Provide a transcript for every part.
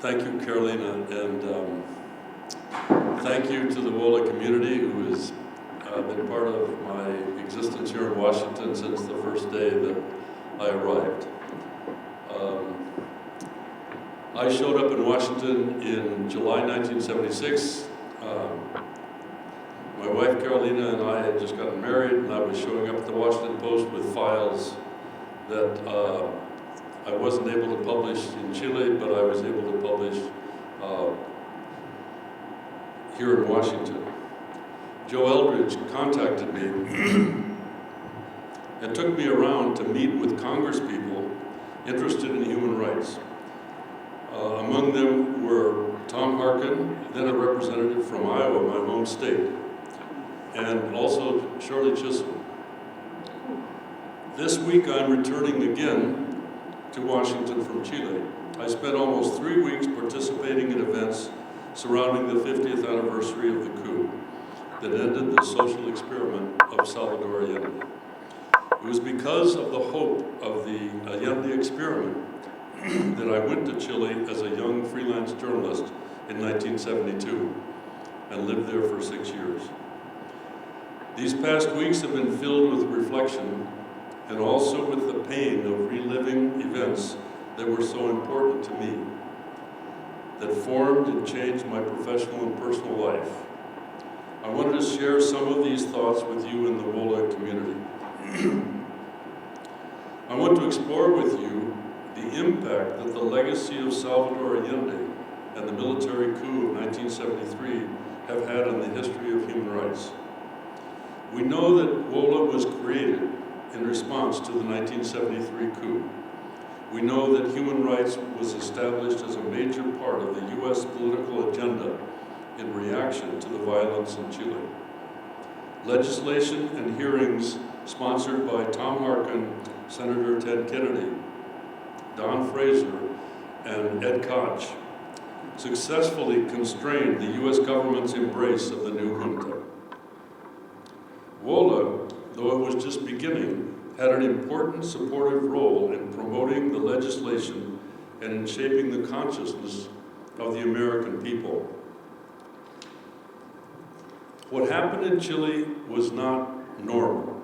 Thank you, Carolina, and thank you to the WOLA community who has been part of my existence here in Washington since the first day that I arrived. I showed up in Washington in July 1976. My wife Carolina and I had just gotten married, and I was showing up at the Washington Post with files that I wasn't able to publish in Chile, but I was able to publish here in Washington. Joe Eldridge contacted me and took me around to meet with congresspeople interested in human rights. Among them were Tom Harkin, then a representative from Iowa, my home state, and also Shirley Chisholm. This week I'm returning again to Washington from Chile. I spent almost 3 weeks participating in events surrounding the 50th anniversary of the coup that ended the social experiment of Salvador Allende. It was because of the hope of the Allende experiment that I went to Chile as a young freelance journalist in 1972 and lived there for 6 years. These past weeks have been filled with reflection and also with the pain of reliving events that were so important to me, that formed and changed my professional and personal life. I wanted to share some of these thoughts with you in the WOLA community. I want to explore with you the impact that the legacy of Salvador Allende and the military coup of 1973 have had on the history of human rights. We know that WOLA was created in response to the 1973 coup. We know that human rights was established as a major part of the U.S. political agenda in reaction to the violence in Chile. Legislation and hearings sponsored by Tom Harkin, Senator Ted Kennedy, Don Fraser, and Ed Koch successfully constrained the U.S. government's embrace of the new junta. WOLA, though it was just beginning, had an important supportive role in promoting the legislation and in shaping the consciousness of the American people. What happened in Chile was not normal.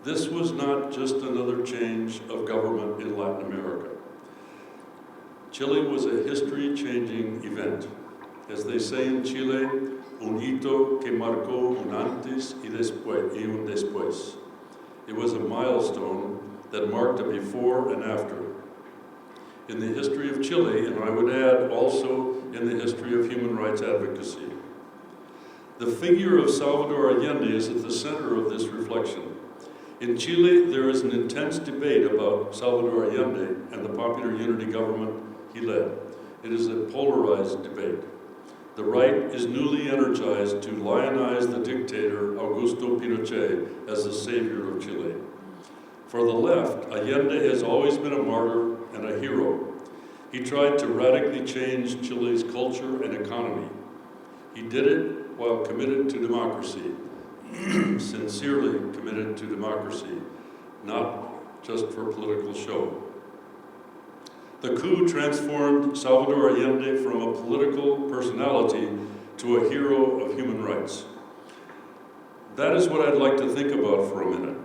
This was not just another change of government in Latin America. Chile was a history-changing event. As they say in Chile, un hito que marcó un antes y un después. It was a milestone that marked a before and after in the history of Chile, and I would add also in the history of human rights advocacy. The figure of Salvador Allende is at the center of this reflection. In Chile, there is an intense debate about Salvador Allende and the popular unity government he led. It is a polarized debate. The right is newly energized to lionize the dictator Augusto Pinochet as the savior of Chile. For the left, Allende has always been a martyr and a hero. He tried to radically change Chile's culture and economy. He did it while committed to democracy, sincerely committed to democracy, not just for political show. The coup transformed Salvador Allende from a political personality to a hero of human rights. That is what I'd like to think about for a minute.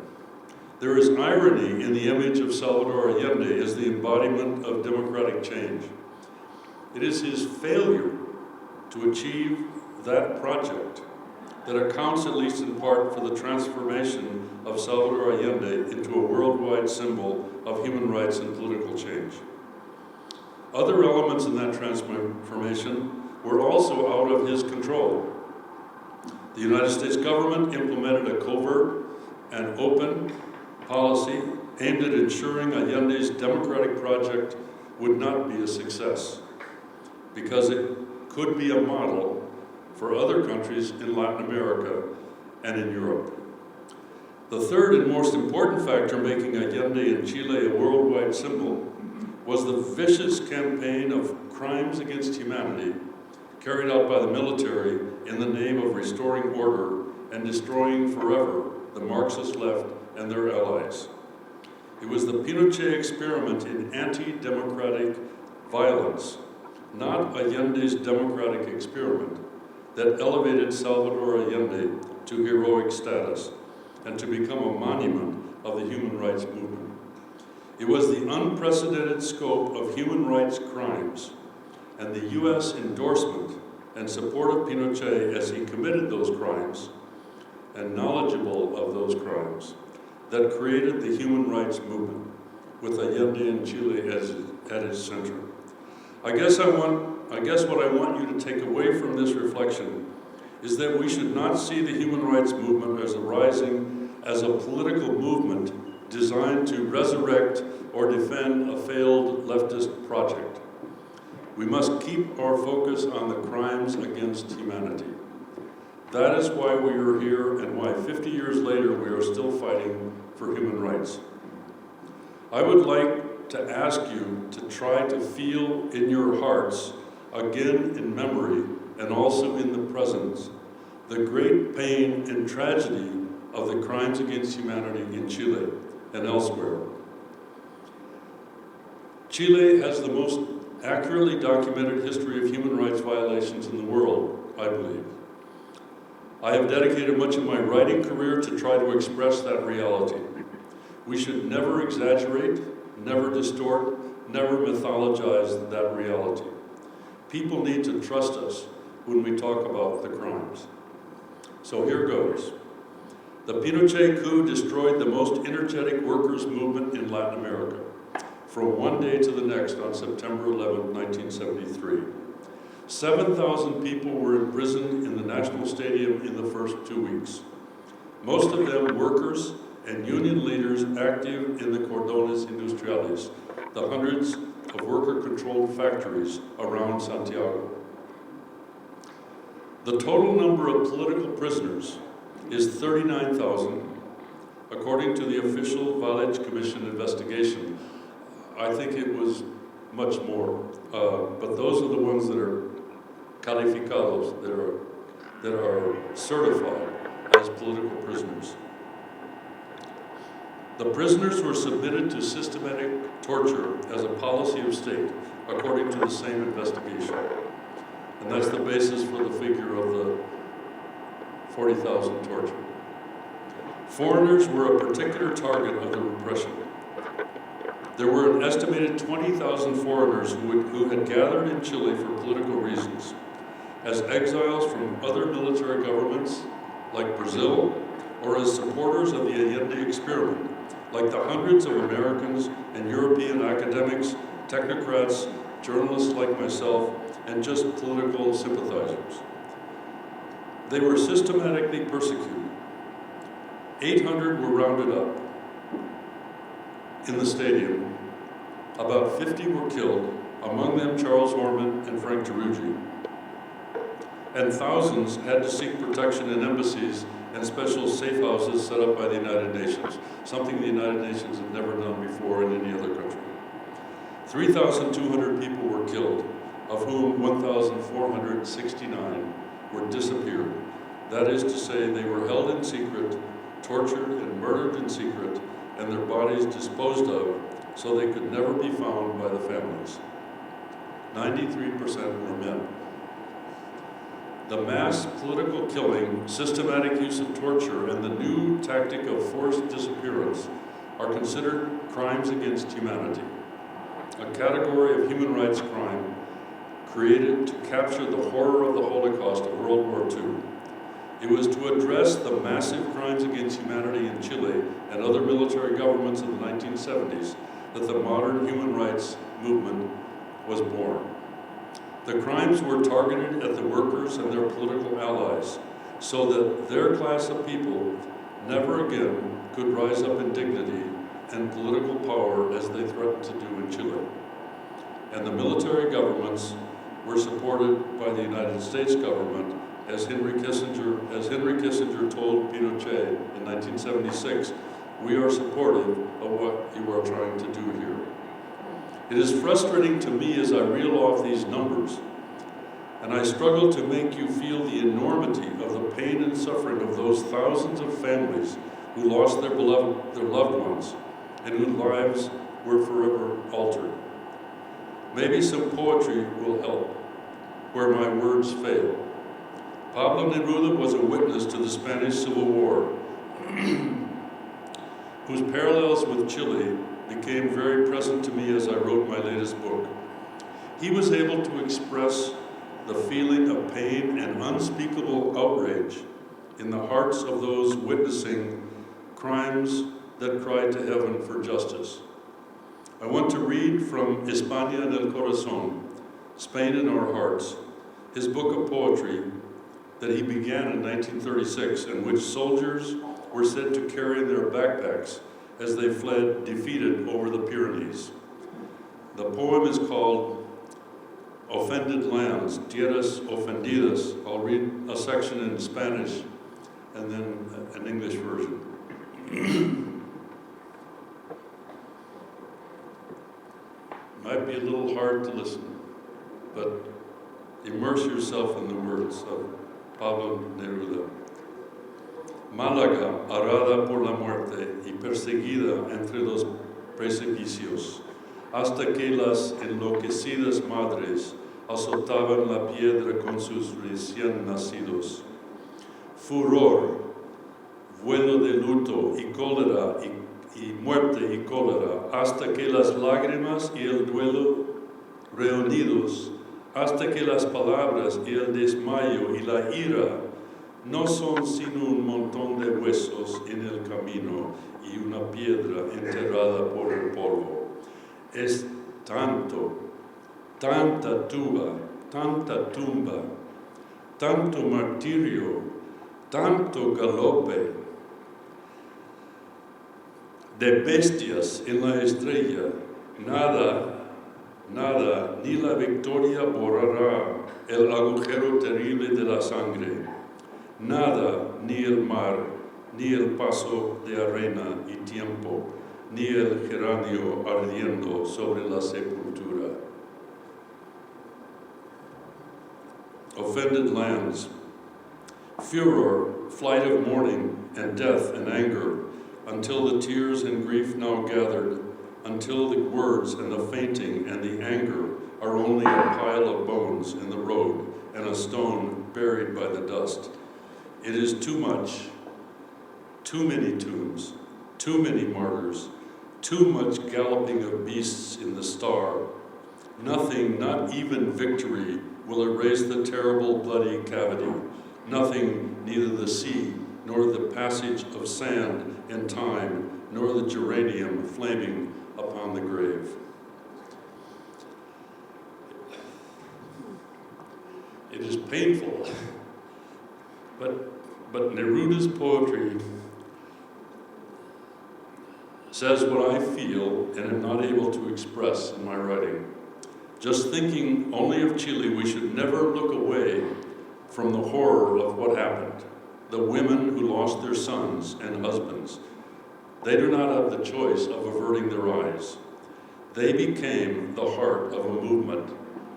There is irony in the image of Salvador Allende as the embodiment of democratic change. It is his failure to achieve that project that accounts, at least in part, for the transformation of Salvador Allende into a worldwide symbol of human rights and political change. Other elements in that transformation were also out of his control. The United States government implemented a covert and open policy aimed at ensuring Allende's democratic project would not be a success, because it could be a model for other countries in Latin America and in Europe. The third and most important factor making Allende in Chile a worldwide symbol was the vicious campaign of crimes against humanity carried out by the military in the name of restoring order and destroying forever the Marxist left and their allies. It was the Pinochet experiment in anti-democratic violence not Allende's democratic experiment that elevated Salvador Allende to heroic status and to become a monument of the human rights movement. It was the unprecedented scope of human rights crimes and the U.S. endorsement and support of Pinochet as he committed those crimes and knowledgeable of those crimes that created the human rights movement with Allende in Chile at its center. I guess what I want you to take away from this reflection is that we should not see the human rights movement as a political movement designed to resurrect or defend a failed leftist project. We must keep our focus on the crimes against humanity. That is why we are here and why 50 years later we are still fighting for human rights. I would like to ask you to try to feel in your hearts, again in memory and also in the present, the great pain and tragedy of the crimes against humanity in Chile and elsewhere. Chile has the most accurately documented history of human rights violations in the world, I believe. I have dedicated much of my writing career to try to express that reality. We should never exaggerate, never distort, never mythologize that reality. People need to trust us when we talk about the crimes. So here goes. The Pinochet coup destroyed the most energetic workers' movement in Latin America from one day to the next on September 11, 1973. 7,000 people were imprisoned in the National Stadium in the first 2 weeks. Most of them workers and union leaders active in the cordones industriales, the hundreds of worker-controlled factories around Santiago. The total number of political prisoners is 39,000, according to the official Valech Commission investigation. I think it was much more, but those are the ones that are calificados, that are certified as political prisoners. The prisoners were submitted to systematic torture as a policy of state, according to the same investigation. And that's the basis for the figure of the 40,000 tortured. Foreigners were a particular target of the repression. There were an estimated 20,000 foreigners who had gathered in Chile for political reasons, as exiles from other military governments, like Brazil, or as supporters of the Allende experiment, like the hundreds of Americans and European academics, technocrats, journalists like myself, and just political sympathizers. They were systematically persecuted. 800 were rounded up in the stadium. About 50 were killed, among them Charles Horman and Frank Tarugi. And thousands had to seek protection in embassies and special safe houses set up by the United Nations, something the United Nations had never done before in any other country. 3,200 people were killed, of whom 1,469 were disappeared. That is to say, they were held in secret, tortured and murdered in secret, and their bodies disposed of so they could never be found by the families. 93% were men. The mass political killing, systematic use of torture, and the new tactic of forced disappearance are considered crimes against humanity, a category of human rights crime created to capture the horror of the Holocaust of World War II. It was to address the massive crimes against humanity in Chile and other military governments in the 1970s that the modern human rights movement was born. The crimes were targeted at the workers and their political allies, so that their class of people never again could rise up in dignity and political power as they threatened to do in Chile. And the military governments were supported by the United States government, as Henry Kissinger told Pinochet in 1976, "We are supportive of what you are trying to do here." It is frustrating to me as I reel off these numbers, and I struggle to make you feel the enormity of the pain and suffering of those thousands of families who lost their loved ones and whose lives were forever altered. Maybe some poetry will help where my words fail. Pablo Neruda was a witness to the Spanish Civil War, whose parallels with Chile became very present to me as I wrote my latest book. He was able to express the feeling of pain and unspeakable outrage in the hearts of those witnessing crimes that cried to heaven for justice. I want to read from España en el Corazon, Spain in Our Hearts, his book of poetry that he began in 1936, and which soldiers were said to carry in their backpacks as they fled defeated over the Pyrenees. The poem is called Offended Lands, Tierras Ofendidas. I'll read a section in Spanish and then an English version. Might be a little hard to listen, but immerse yourself in the words of Pablo Neruda. Málaga, arada por la muerte y perseguida entre los precipicios, hasta que las enloquecidas madres azotaban la piedra con sus recién nacidos. Furor, vuelo de luto y cólera y muerte y cólera, hasta que las lágrimas y el duelo reunidos, hasta que las palabras y el desmayo y la ira no son sino un montón de huesos en el camino y una piedra enterrada por el polvo. Es tanto, tanta tumba, tanto martirio, tanto galope de bestias en la estrella, nada, ni la victoria borrará el agujero terrible de la sangre. Nada, ni el mar, ni el paso de arena y tiempo, ni el geranio ardiendo sobre la sepultura. Offended lands, furor, flight of mourning, and death and anger, until the tears and grief now gathered, until the words and the fainting and the anger are only a pile of bones in the road and a stone buried by the dust. It is too much, too many tombs, too many martyrs, too much galloping of beasts in the star. Nothing, not even victory, will erase the terrible bloody cavity. Nothing, neither the sea, nor the passage of sand and time, nor the geranium flaming upon the grave. It is painful, but Neruda's poetry says what I feel and am not able to express in my writing. Just thinking only of Chile, we should never look away from the horror of what happened. The women who lost their sons and husbands, they do not have the choice of averting their eyes. They became the heart of a movement,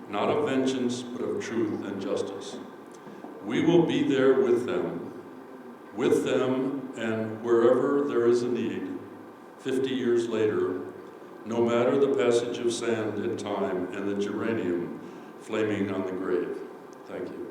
not of vengeance, but of truth and justice. We will be there with them and wherever there is a need, 50 years later, no matter the passage of sand and time and the geranium flaming on the grave. Thank you.